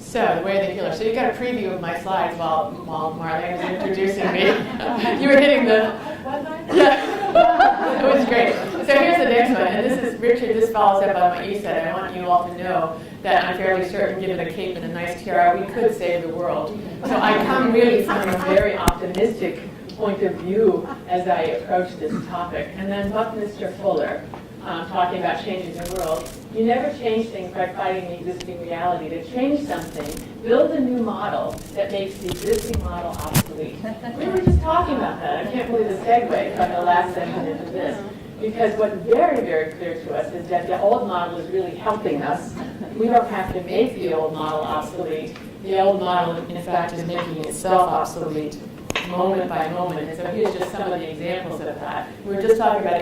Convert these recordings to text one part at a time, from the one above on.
So, the way of the healer. So you got a preview of my slides while Marlene was introducing me. You were hitting the... Yeah, it was great. So here's the next one. And this is, Richard, this follows up on what you said. I want you all to know that I'm fairly certain, given a cape and a nice tiara, we could save the world. So I come really from a very optimistic point of view as I approach this topic. And then Buckminster Fuller, talking about changing the world. You never change things by fighting the existing reality. To change something, build a new model that makes the existing model obsolete. We were just talking about that. I can't believe the segue from the last session into this. Because what's very, very clear to us is that the old model is really helping us. We don't have to make the old model obsolete. The old model, in fact, is making itself obsolete moment by moment. And so here's just some of the examples of that. We were just talking about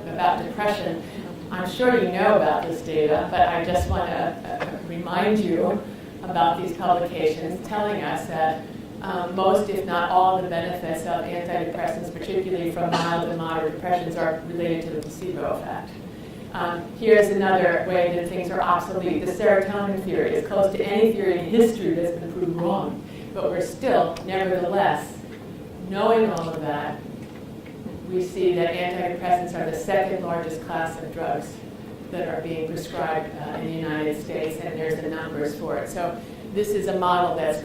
about depression. I'm sure you know about this data, but I just want to remind you about these publications telling us that most, if not all, of the benefits of antidepressants, particularly from mild and moderate depressions, are related to the placebo effect. Here's another way that things are obsolete. The serotonin theory is close to any theory in history that's been proved wrong. But we're still, nevertheless, knowing all of that, we see that antidepressants are the second largest class of drugs that are being prescribed in the United States, and there's the numbers for it. So this is a model that's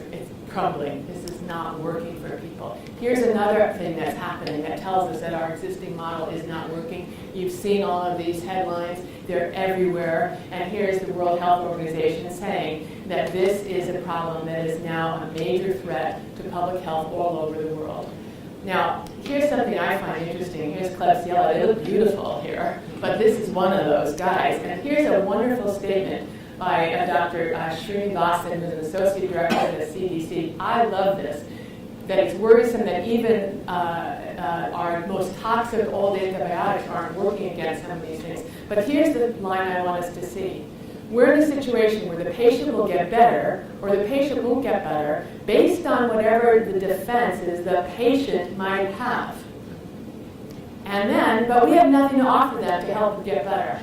crumbling. This is not working for people. Here's another thing that's happening that tells us that our existing model is not working. You've seen all of these headlines. They're everywhere. And here's the World Health Organization saying that this is a problem that is now a major threat to public health all over the world. Now, here's something I find interesting. Here's Klebsiella. They look beautiful here, but this is one of those guys. And here's a wonderful statement by Dr. Srinivasan, who's an associate director at the CDC. I love this, that it's worrisome that even our most toxic old antibiotics aren't working against some of these things. But here's the line I want us to see. We're in a situation where the patient will get better or the patient won't get better based on whatever the defenses the patient might have. And then, but we have nothing to offer them to help them get better.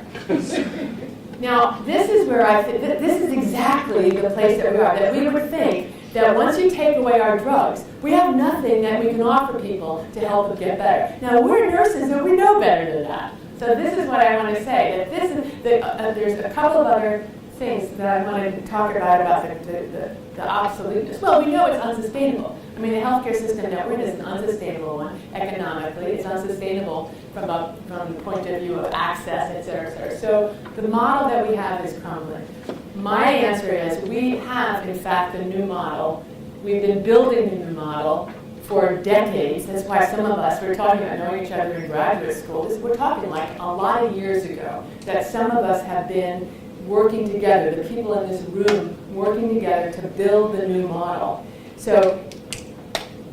Now, this is where I think, this is exactly the place that we are, that we would think that once you take away our drugs, we have nothing that we can offer people to help them get better. Now, we're nurses and we know better than that. So this is what I want to say, that this is, there's a couple of other things that I want to talk about the obsoleteness. Well, we know it's unsustainable. I mean, the healthcare system that we're in is an unsustainable one economically. It's unsustainable from the point of view of access, et cetera, et cetera. So the model that we have is crumbling. My answer is we have, in fact, the new model. We've been building the new model for decades. That's why some of us, we're talking about knowing each other in graduate school. We're talking like a lot of years ago that some of us have been working together, the people in this room working together to build the new model. So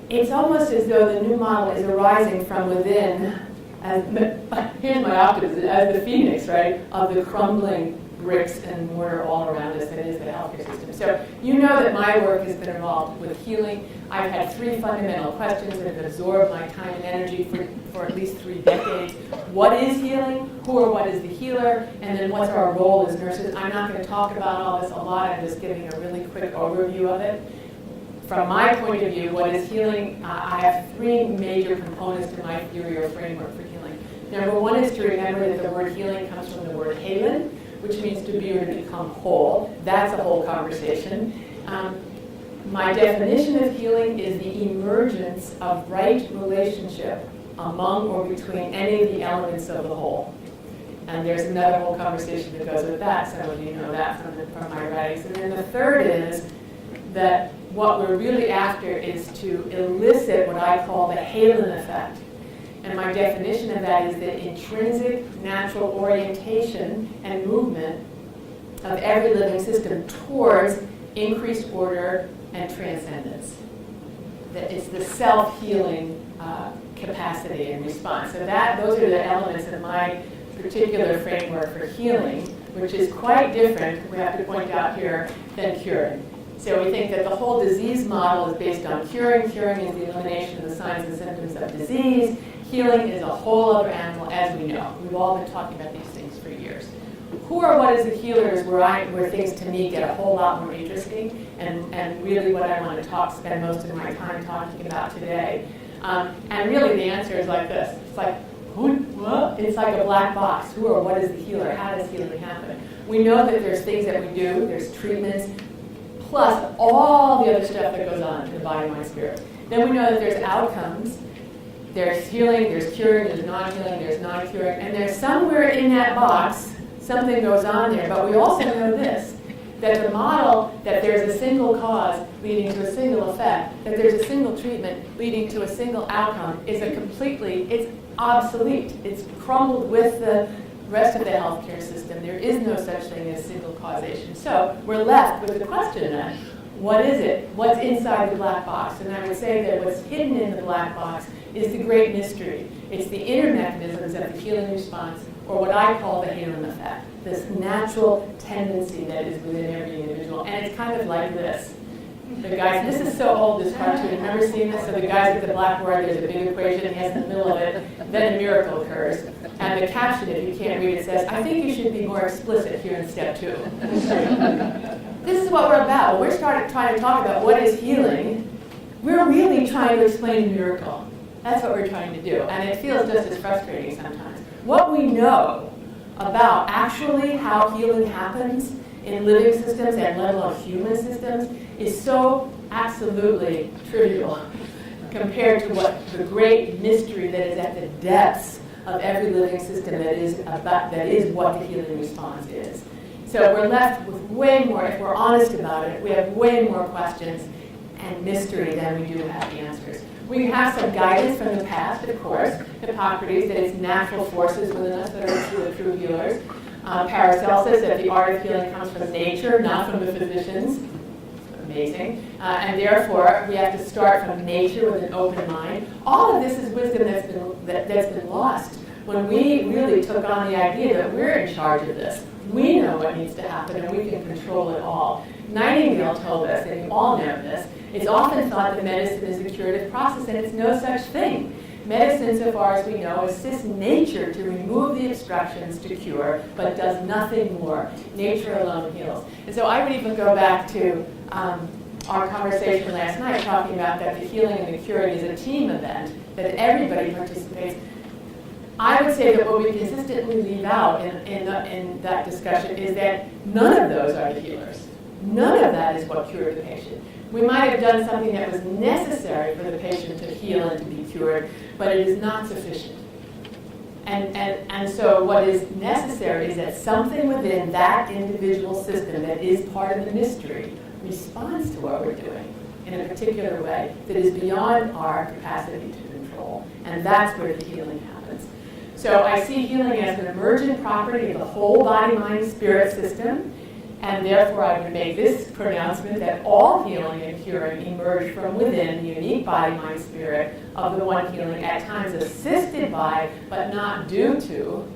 it's almost as though the new model is arising from within, here's my optimism, as the phoenix, right, of the crumbling bricks and mortar all around us that is the healthcare system. So you know that my work has been involved with healing. I've had 3 fundamental questions that have absorbed my time and energy for at least 3 decades. What is healing? Who or what is the healer? And then what's our role as nurses? I'm not going to talk about all this a lot. I'm just giving a really quick overview of it. From my point of view, what is healing? I have 3 major components to my theory or framework for healing. Number 1 is to remember that the word healing comes from the word halen, which means to be or to become whole. That's a whole conversation. My definition of healing is the emergence of right relationship among or between any of the elements of the whole. And there's another whole conversation that goes with that. Some of you know that from my writings. And then the third is that what we're really after is to elicit what I call the halen effect. And my definition of that is the intrinsic natural orientation and movement of every living system towards increased order and transcendence. That it's the self-healing capacity and response. So those are the elements of my particular framework for healing, which is quite different, we have to point out here, than curing. So we think that the whole disease model is based on curing. Curing is the elimination of the signs and symptoms of disease. Healing is a whole other animal, as we know. We've all been talking about these things for years. who or what is the healers where things to me get a whole lot more interesting, and really what I want to spend most of my time talking about today. And really the answer is like this. It's like, who, what? It's like a black box. Who or what is the healer? How does healing happen? We know that there's things that we do, there's treatments, plus all the other stuff that goes on in the body, mind, spirit. Then we know that there's outcomes. There's healing, there's curing, there's non-healing, there's non-curing, and there's somewhere in that box something goes on there. But we also know this, that the model that there's a single cause leading to a single effect, that there's a single treatment leading to a single outcome is it's obsolete. It's crumbled with the rest of the healthcare system. There is no such thing as single causation. So we're left with the question then, what is it? What's inside the black box? And I would say that what's hidden in the black box is the great mystery. It's the inner mechanisms of the healing response, or what I call the halo effect, this natural tendency that is within every individual. And it's kind of like this. The guys, this is so old, this cartoon. Remember seeing this? So the guys at the blackboard, there's a big equation, he has in the middle of it, then a miracle occurs. And the caption, if you can't read it, says, I think you should be more explicit here in step 2. This is what we're about. When we're trying to talk about what is healing, we're really trying to explain a miracle. That's what we're trying to do. And it feels just as frustrating sometimes. What we know about actually how healing happens in living systems and let alone human systems is so absolutely trivial compared to what the great mystery that is at the depths of every living system that is what the healing response is. So we're left with way more, if we're honest about it, we have way more questions and mystery than we do have answers. We have some guidance from the past, of course. Hippocrates, that it's natural forces within us that are the true healers. Paracelsus, that the art of healing comes from nature, not from the physicians. Amazing. And therefore, we have to start from nature with an open mind. All of this is wisdom that's been lost when we really took on the idea that we're in charge of this. We know what needs to happen, and we can control it all. Nightingale told us, and you all know this, it's often thought that medicine is a curative process, and it's no such thing. Medicine, so far as we know, assists nature to remove the obstructions to cure, but does nothing more. Nature alone heals. And so I would even go back to our conversation last night talking about that the healing and the curing is a team event, that everybody participates. I would say that what we consistently leave out in that discussion is that none of those are the healers. None of that is what cured the patient. We might have done something that was necessary for the patient to heal and to be cured, but it is not sufficient. And so what is necessary is that something within that individual system that is part of the mystery responds to what we're doing in a particular way that is beyond our capacity to control. And that's where the healing happens. So I see healing as an emergent property of the whole body, mind, spirit system. And therefore, I would make this pronouncement that all healing and curing emerge from within the unique body, mind, spirit of the one healing, at times assisted by, but not due to,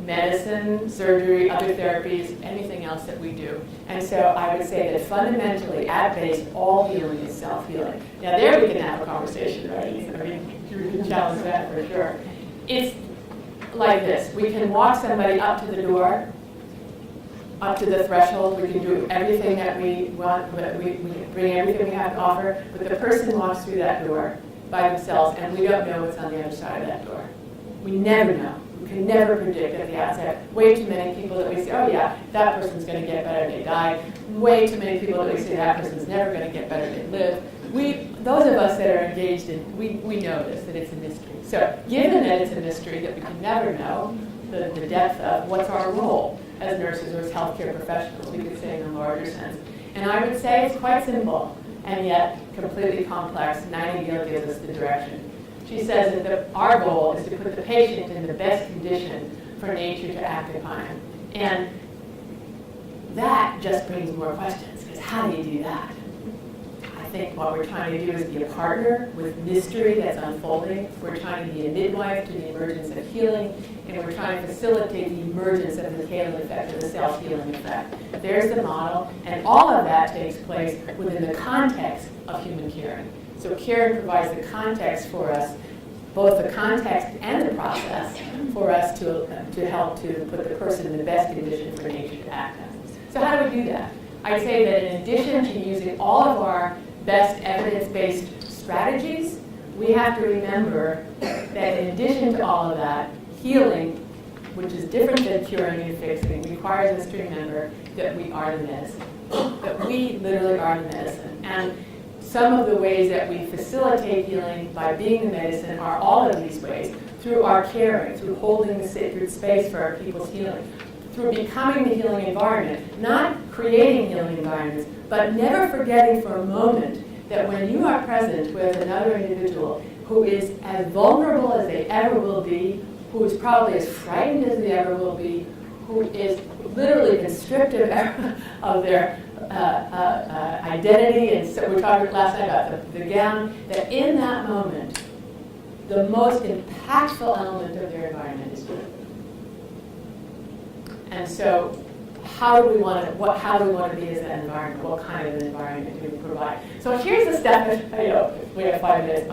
medicine, surgery, other therapies, anything else that we do. And so I would say that fundamentally, at base, all healing is self-healing. Now there we can have a conversation, right? I mean, you can challenge that for sure. It's like this. We can walk somebody up to the door, up to the threshold. We can do everything that we want, we bring everything we have to offer, but the person walks through that door by themselves, and we don't know what's on the other side of that door. We never know. We can never predict at the outset. Way too many people that we say, oh yeah, that person's going to get better, they die. Way too many people that we say, that person's never going to get better, they live. Those of us that are engaged in, we know this, that it's a mystery. So given that it's a mystery that we can never know the depth of, what's our role as nurses or as healthcare professionals, we could say in a larger sense. And I would say it's quite simple, and yet completely complex. Nightingale gives us the direction. She says that our goal is to put the patient in the best condition for nature to act upon him. And that just brings more questions, because how do you do that? I think what we're trying to do is be a partner with mystery that's unfolding. We're trying to be a midwife to the emergence of healing, and we're trying to facilitate the emergence of the halo effect, or the self-healing effect. There's the model, and all of that takes place within the context of human caring. So caring provides the context for us, both the context and the process for us to help to put the person in the best condition for nature to act on. So how do we do that? I'd say that in addition to using all of our best evidence-based strategies, we have to remember that in addition to all of that, healing, which is different than curing and fixing, requires us to remember that we are the medicine. That we literally are the medicine. And some of the ways that we facilitate healing by being the medicine are all of these ways, through our caring, through holding the sacred space for our people's healing, through becoming the healing environment, not creating healing environments, but never forgetting for a moment that when you are present with another individual who is as vulnerable as they ever will be, who is probably as frightened as they ever will be, who is literally been stripped of their identity, and so we talked last night about the gown, that in that moment, the most impactful element of their environment is you. And so, how do we want to be as an environment? What kind of an environment do we provide? So here's the stuff. We have 5 minutes.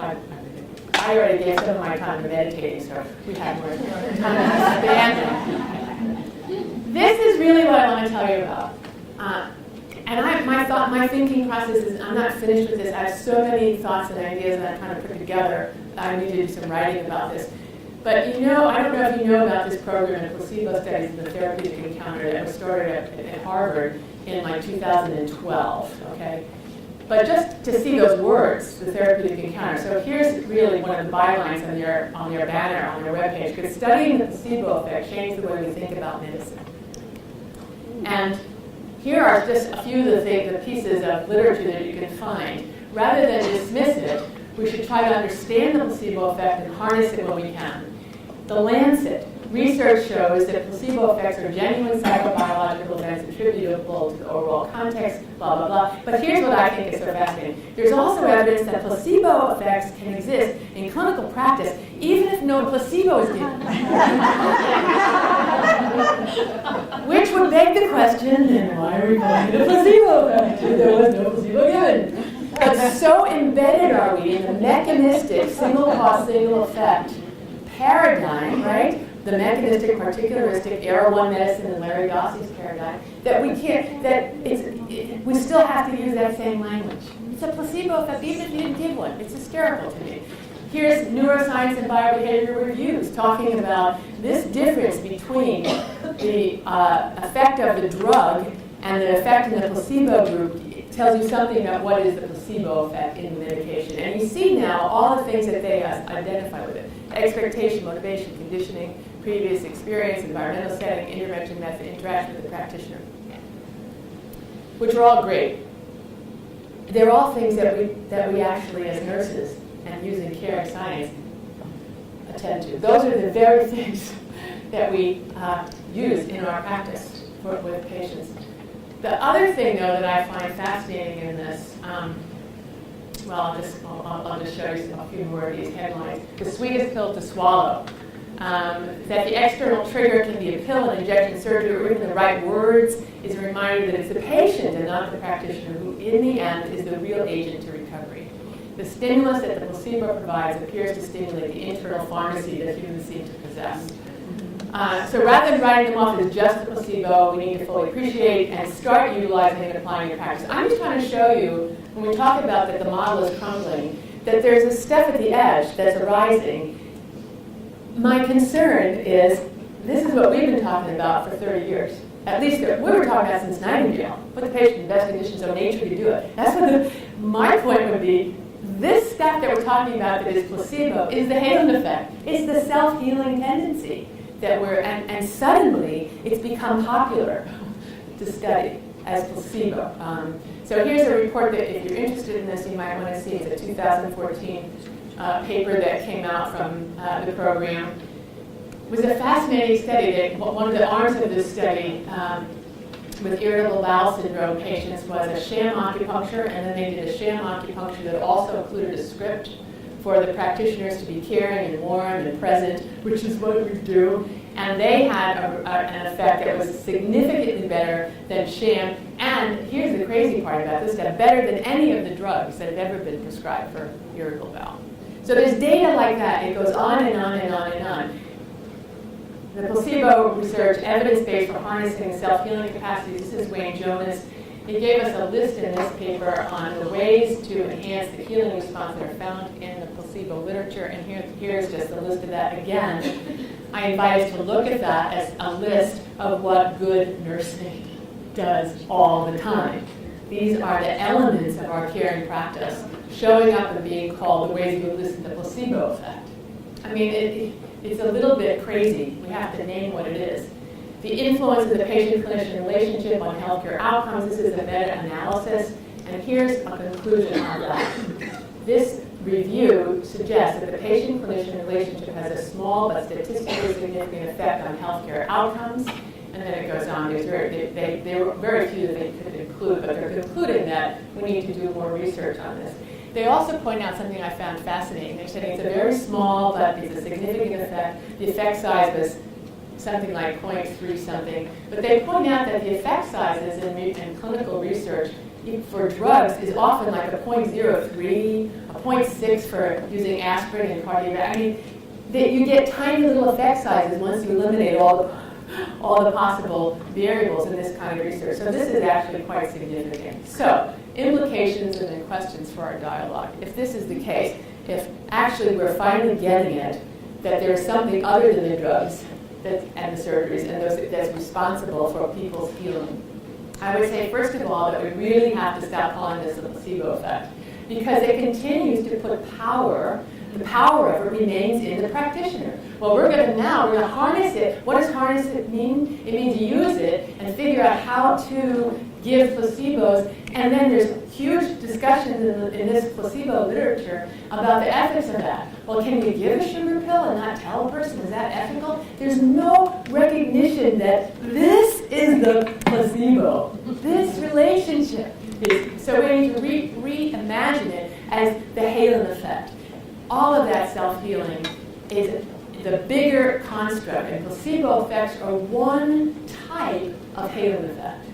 I already gave some of my time to meditating, so we have more time to expand. This is really what I want to tell you about. And my thinking process is, I'm not finished with this. I have so many thoughts and ideas that I'm trying to put together. I need to do some writing about this. But I don't know if you know about this program in placebo studies in the therapeutic encounter that was started at Harvard in 2012, okay? But just to see those words, the therapeutic encounter. So here's really one of the bylines on your banner, on your webpage, because studying the placebo effect changed the way we think about medicine. And here are just a few of the pieces of literature that you can find. Rather than dismiss it, we should try to understand the placebo effect and harness it when we can. The Lancet, research shows that placebo effects are genuine psychobiological events attributable to the overall context, blah, blah, blah. But here's what I think is so fascinating. There's also evidence that placebo effects can exist in clinical practice, even if no placebo is given. Which would beg the question, then why are we calling it a placebo effect if there was no placebo given? But so embedded are we in the mechanistic, single cause, single effect paradigm, right? The mechanistic, particularistic, Era 1 medicine and Larry Dossey's paradigm, that we can't, we still have to use that same language. It's a placebo effect, even if you didn't give one. It's hysterical to me. Here's Neuroscience and Biobehavioral Reviews talking about this difference between the effect of the drug and the effect in the placebo group. It tells you something about what is the placebo effect in the medication. And you see now all the things that they identify with it. Expectation, motivation, conditioning, previous experience, environmental setting, intervention method, interaction with the practitioner, which are all great. They're all things that we actually, as nurses and using care and science, attend to. Those are the very things that we use in our practice with patients. The other thing, though, that I find fascinating in this, I'll just show you a few more of these headlines. The sweetest pill to swallow. That the external trigger can be a pill, an injection, surgery, or even the right words is a reminder that it's the patient and not the practitioner who, in the end, is the real agent to recovery. The stimulus that the placebo provides appears to stimulate the internal pharmacy that humans seem to possess. So rather than writing them off as just a placebo, we need to fully appreciate and start utilizing and applying in practice. I'm just trying to show you, when we talk about that the model is crumbling, that there's this stuff at the edge that's arising. My concern is, this is what we've been talking about for 30 years. At least we were talking about since Nightingale. Put the patient in the best conditions so nature could do it. That's what my point would be. This stuff that we're talking about that is placebo is the halo effect. It's the self-healing tendency that and suddenly it's become popular to study as placebo. So here's a report that if you're interested in this, you might want to see. It's a 2014 paper that came out from the program. It was a fascinating study. That one of the arms of this study with irritable bowel syndrome patients was a sham acupuncture, and then they did a sham acupuncture that also included a script for the practitioners to be caring and warm and present, which is what we do. And they had an effect that was significantly better than sham. And here's the crazy part about this stuff, better than any of the drugs that have ever been prescribed for irritable bowel. So there's data like that. It goes on and on and on and on. The placebo research, evidence-based for harnessing self-healing capacities. This is Wayne Jonas. He gave us a list in this paper on the ways to enhance the healing response that are found in the placebo literature, and here's just a list of that again. I invite us to look at that as a list of what good nursing does all the time. These are the elements of our caring practice, showing up and being called the ways we elicit the placebo effect. I mean, it's a little bit crazy. We have to name what it is. The influence of the patient-clinician relationship on healthcare outcomes. This is a meta-analysis, and here's a conclusion on that. This review suggests that the patient-clinician relationship has a small but statistically significant effect on healthcare outcomes, and then it goes on. There were very few that they could include, but they're concluding that we need to do more research on this. They also point out something I found fascinating. They're saying it's a very small, but it's a significant effect. The effect size was something like 0.3 something. But they point out that the effect sizes in clinical research for drugs is often like a 0.03, a 0.6 for using aspirin and cardiovascular. I mean, you get tiny little effect sizes once you eliminate all the possible variables in this kind of research. So this is actually quite significant. So, implications and then questions for our dialogue. If this is the case, if actually we're finally getting it, that there's something other than the drugs and the surgeries and that's responsible for people's healing, I would say, first of all, that we really have to stop calling this a placebo effect, because it continues to put power. The power of it remains in the practitioner. Well, we're going to harness it. What does harness it mean? It means use it and figure out how to give placebos. And then there's huge discussions in this placebo literature about the ethics of that. Well, can you give a sugar pill and not tell a person? Is that ethical? There's no recognition that this is the placebo. This relationship is. So we need to reimagine it as the halo effect. All of that self-healing is the bigger construct, and placebo effects are one type of halo effect.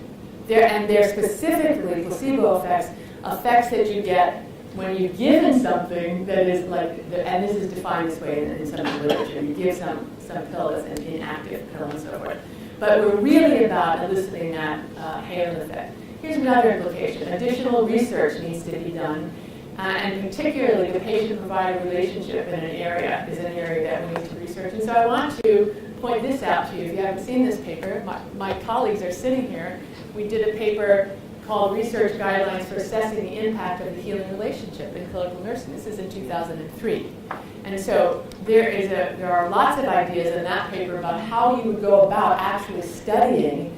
They're specifically placebo effects that you get when you're given something that is like, and this is defined this way in some of the literature, you give some pill that's an inactive pill and so forth. But we're really about eliciting that halo effect. Here's another implication. Additional research needs to be done. And particularly the patient-provider relationship in an area is an area that we need to research. And so I want to point this out to you. If you haven't seen this paper, my colleagues are sitting here. We did a paper called Research Guidelines for Assessing the Impact of the Healing Relationship in Clinical Nursing. This is in 2003. And so there are lots of ideas in that paper about how you would go about actually studying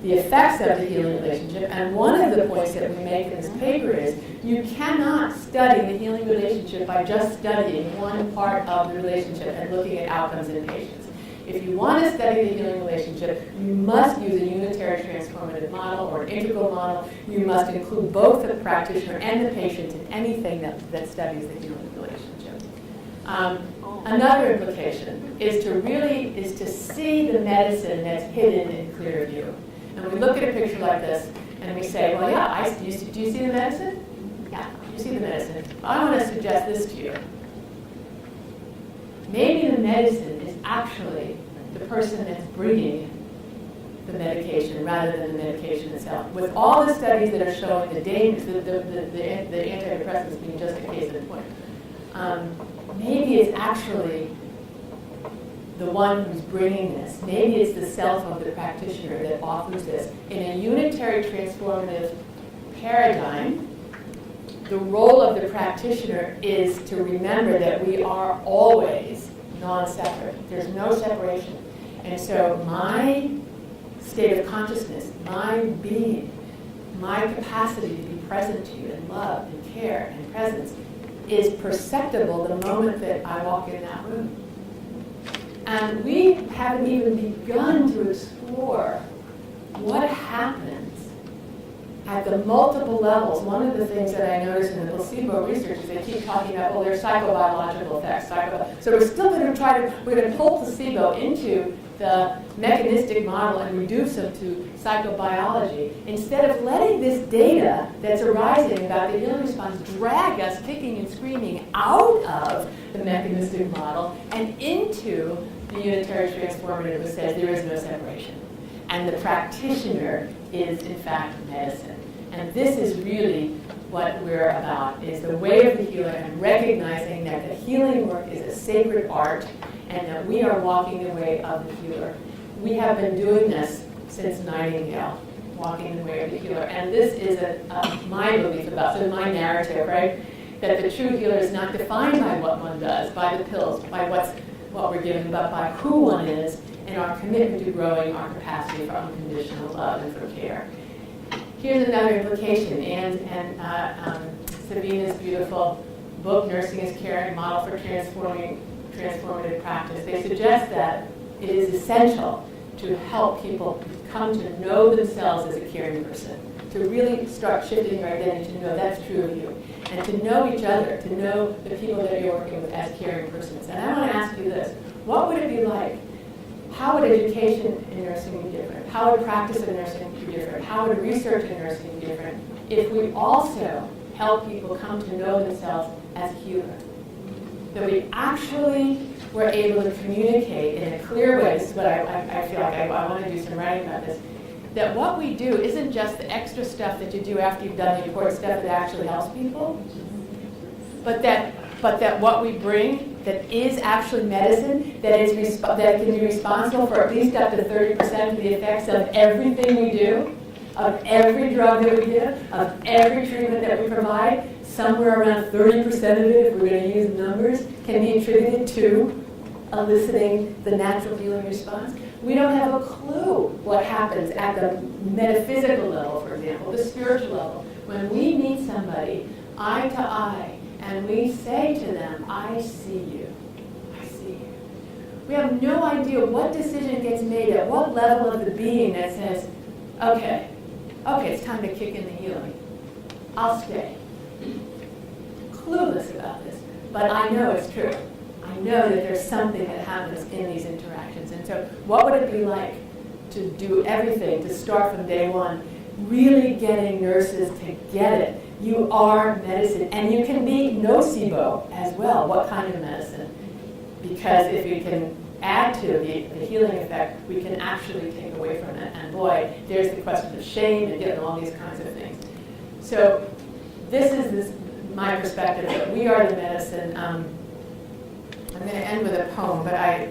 the effects of the healing relationship. And one of the points that we make in this paper is you cannot study the healing relationship by just studying one part of the relationship and looking at outcomes in patients. If you want to study the healing relationship, you must use a unitary transformative model or an integral model. You must include both the practitioner and the patient in anything that studies the healing relationship. Another implication is to see the medicine that's hidden in clear view. And we look at a picture like this and we say, well, yeah, do you see the medicine? Yeah, you see the medicine. I want to suggest this to you. Maybe the medicine is actually the person that's bringing the medication rather than the medication itself. With all the studies that are showing the dangers, the antidepressants being just a case in point, maybe it's actually the one who's bringing this. Maybe it's the self of the practitioner that offers this. In a unitary transformative paradigm, the role of the practitioner is to remember that we are always non-separate. There's no separation. And so my state of consciousness, my being, my capacity to be present to you and love and care and presence is perceptible the moment that I walk in that room. And we haven't even begun to explore what happens at the multiple levels. One of the things that I noticed in the placebo research is they keep talking about, there's psychobiological effects. So we're still going to pull placebo into the mechanistic model and reduce them to psychobiology, instead of letting this data that's arising about the healing response drag us kicking and screaming out of the mechanistic model and into the unitary transformative, which says there is no separation. And the practitioner is, in fact, medicine. And this is really what we're about, is the way of the healer and recognizing that the healing work is a sacred art and that we are walking the way of the healer. We have been doing this since Nightingale, walking the way of the healer. And this is my belief about, so my narrative, right? That the true healer is not defined by what one does, by the pills, by what we're given, but by who one is and our commitment to growing our capacity for unconditional love and for care. Here's another implication, and Sabina's beautiful book, Nursing as Care, a Model for Transformative Practice. They suggest that it is essential to help people come to know themselves as a caring person, to really start shifting your identity, to know that's true of you, and to know each other, to know the people that you're working with as caring persons. And I want to ask you this: what would it be like? How would education in nursing be different? How would practice in nursing be different? How would research in nursing be different if we also help people come to know themselves as a healer? That we actually were able to communicate in a clear way. This is what I feel like I want to do some writing about this. That what we do isn't just the extra stuff that you do after you've done the important stuff that actually helps people, but that what we bring that is actually medicine, that can be responsible for at least up to 30% of the effects of everything we do, of every drug that we give, of every treatment that we provide. Somewhere around 30% of it, if we're going to use numbers, can be attributed to eliciting the natural healing response. We don't have a clue what happens at the metaphysical level, for example, the spiritual level. When we meet somebody eye to eye, and we say to them, I see you, I see you. We have no idea what decision gets made at what level of the being that says, okay, it's time to kick in the healing. I'll stay. Clueless about this, but I know it's true. I know that there's something that happens in these interactions. And so what would it be like to do everything, to start from day one, really getting nurses to get it? You are medicine, and you can be nocebo as well. What kind of medicine? Because if we can add to the healing effect, we can actually take away from it. And boy, there's the question of shame and getting all these kinds of things. So this is my perspective, that we are the medicine. I'm going to end with a poem, but I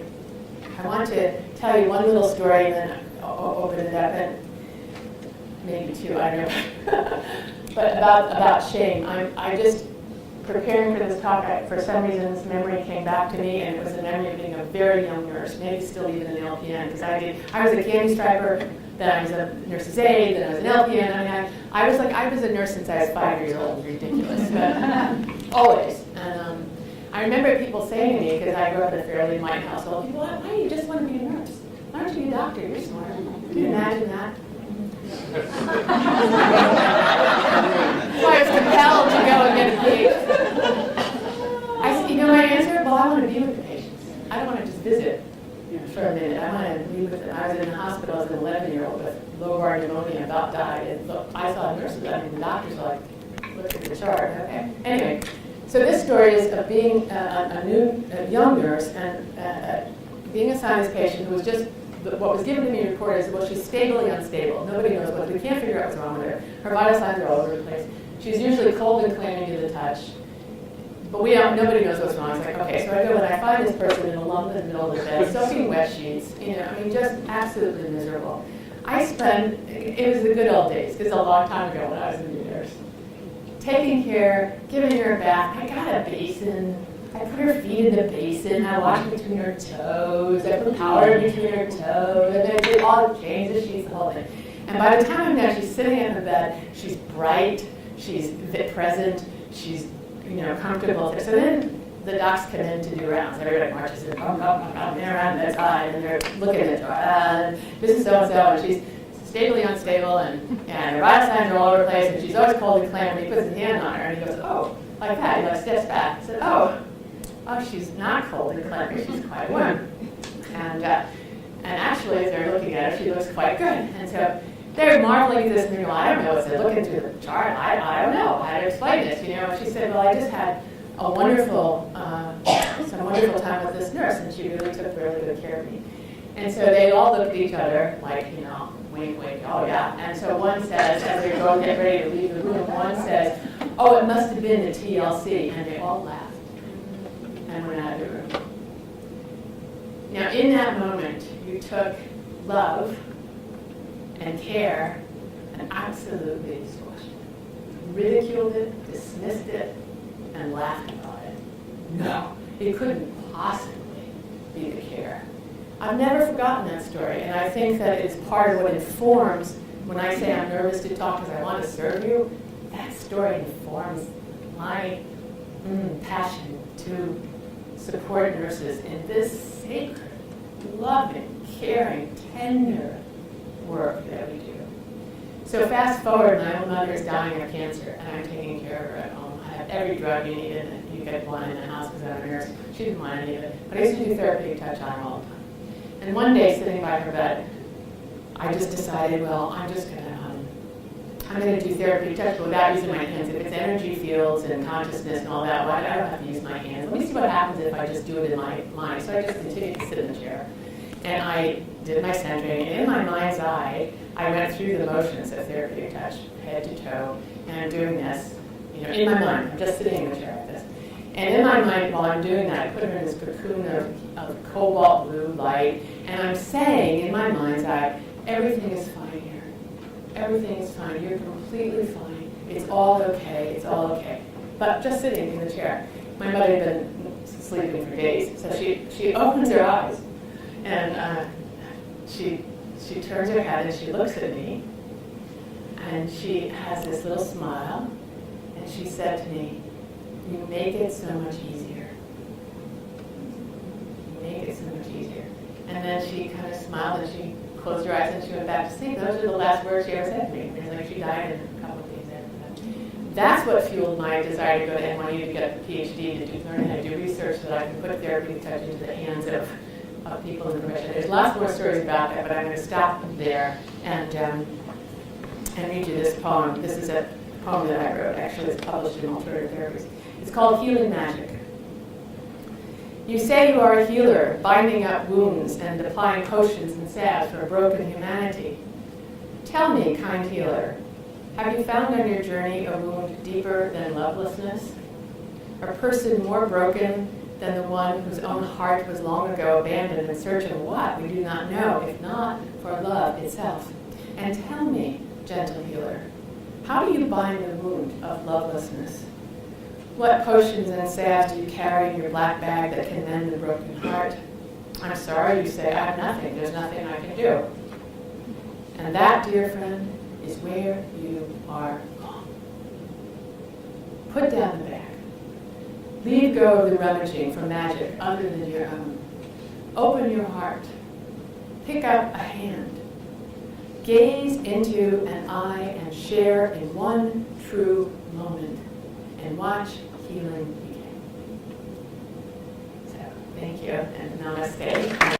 want to tell you one little story, and then I'll open it up, and maybe two, I don't know. But about shame. I just, preparing for this talk, for some reason this memory came back to me, and it was a memory of being a very young nurse, maybe still even an LPN, because I was a candy striper, then I was a nurse's aide, then I was an LPN. I mean, I was a nurse since I was 5 years old. It was ridiculous, but always. And I remember people saying to me, because I grew up in a fairly white household, people, why do you just want to be a nurse? Why don't you be a doctor? You're smart. Can you imagine that? So I was compelled to go and get a PhD. I said, my answer? Well, I want to be with the patients. I don't want to just visit for a minute. I want to be with them. I was in the hospital as an 11-year-old with low-bar pneumonia, about died. And look, I saw nurses, the doctors were like, look at the chart. Okay. Anyway, so this story is of being a young nurse and being assigned this patient who was just, what was given to me in report is, well, she's stably unstable. Nobody knows what, we can't figure out what's wrong with her. Her vital signs are all over the place. She's usually cold and clammy to the touch. But nobody knows what's wrong. It's like, okay, so I go and I find this person in a lump in the middle of the bed, soaking wet sheets, just absolutely miserable. It was the good old days, this is a long time ago when I was a new nurse. Taking care, giving her a bath. I got a basin. I put her feet in the basin, I washed between her toes, I put powder between her toes, and I did all the changes, she's the whole thing. And by the time I'm done, she's sitting in the bed, she's bright, she's present, she's comfortable. So then the docs come in to do rounds. Everybody marches in, they're around the side, and they're looking at the this is so-and-so, and she's stably unstable, and her vital signs are all over the place, and she's always cold and clammy. He puts his hand on her, and he goes, oh, like that, steps back. I said, oh, she's not cold and clammy, she's quite warm. And actually, as they're looking at her, she looks quite good. And so they're marveling at this, and they go, I don't know, what's it looking through the chart? I don't know how to explain this, And she said, well, I just had a wonderful, some wonderful time with this nurse, and she really took really good care of me. And so they all look at each other like, wink, wink, oh yeah. And so one says, as they're going to get ready to leave the room, one says, oh, it must have been the TLC. And they all laughed and went out of the room. Now, in that moment, you took love and care and absolutely squashed it. Ridiculed it, dismissed it, and laughed about it. No, it couldn't possibly be the care. I've never forgotten that story, and I think that it's part of what informs when I say I'm nervous to talk because I want to serve you. That story informs my passion to support nurses in this sacred, loving, caring, tender work that we do. So fast forward, my own mother is dying of cancer, and I'm taking care of her at home. I have every drug you need, and you get one in the house because I'm a nurse. She didn't want any of it, but I used to do therapeutic touch on her all the time. And one day, sitting by her bed, I just decided, well, I'm going to do therapeutic touch, but without using my hands. If it's energy fields and consciousness and all that, why do I don't have to use my hands? Let me see what happens if I just do it in my mind. So I just continued to sit in the chair. And I did my centering, and in my mind's eye, I went through the motions of therapeutic touch, head to toe, and I'm doing this, in my mind. I'm just sitting in the chair like this. And in my mind, while I'm doing that, I put her in this cocoon of cobalt blue light, and I'm saying in my mind's eye, everything is fine here. Everything is fine. You're completely fine. It's all okay. It's all okay. But just sitting in the chair. My mother had been sleeping for days, so she opens her eyes, and she turns her head and she looks at me, and she has this little smile, and she said to me, "You make it so much easier. You make it so much easier." And then she kind of smiled and she closed her eyes and she went back to sleep. Those are the last words she ever said to me. It was like she died in a couple of days after that. That's what fueled my desire to go to NYU to get a PhD, to learn how to do research so that I can put therapeutic touch into the hands of people in depression. There's lots more stories about that, but I'm going to stop there and read you this poem. This is a poem that I wrote. Actually, it's published in Alternative Therapies. It's called Healing Magic. You say you are a healer, binding up wounds and applying potions and salves for a broken humanity. Tell me, kind healer, have you found on your journey a wound deeper than lovelessness? A person more broken than the one whose own heart was long ago abandoned in search of what we do not know, if not for love itself? And tell me, gentle healer, how do you bind the wound of lovelessness? What potions and salves do you carry in your black bag that can mend the broken heart? I'm sorry, you say, I have nothing. There's nothing I can do. And that, dear friend, is where you are wrong. Put down the bag. Leave go of the rummaging for magic other than your own. Open your heart. Pick up a hand. Gaze into an eye and share in one true moment. And watch healing begin. So, thank you, and namaste.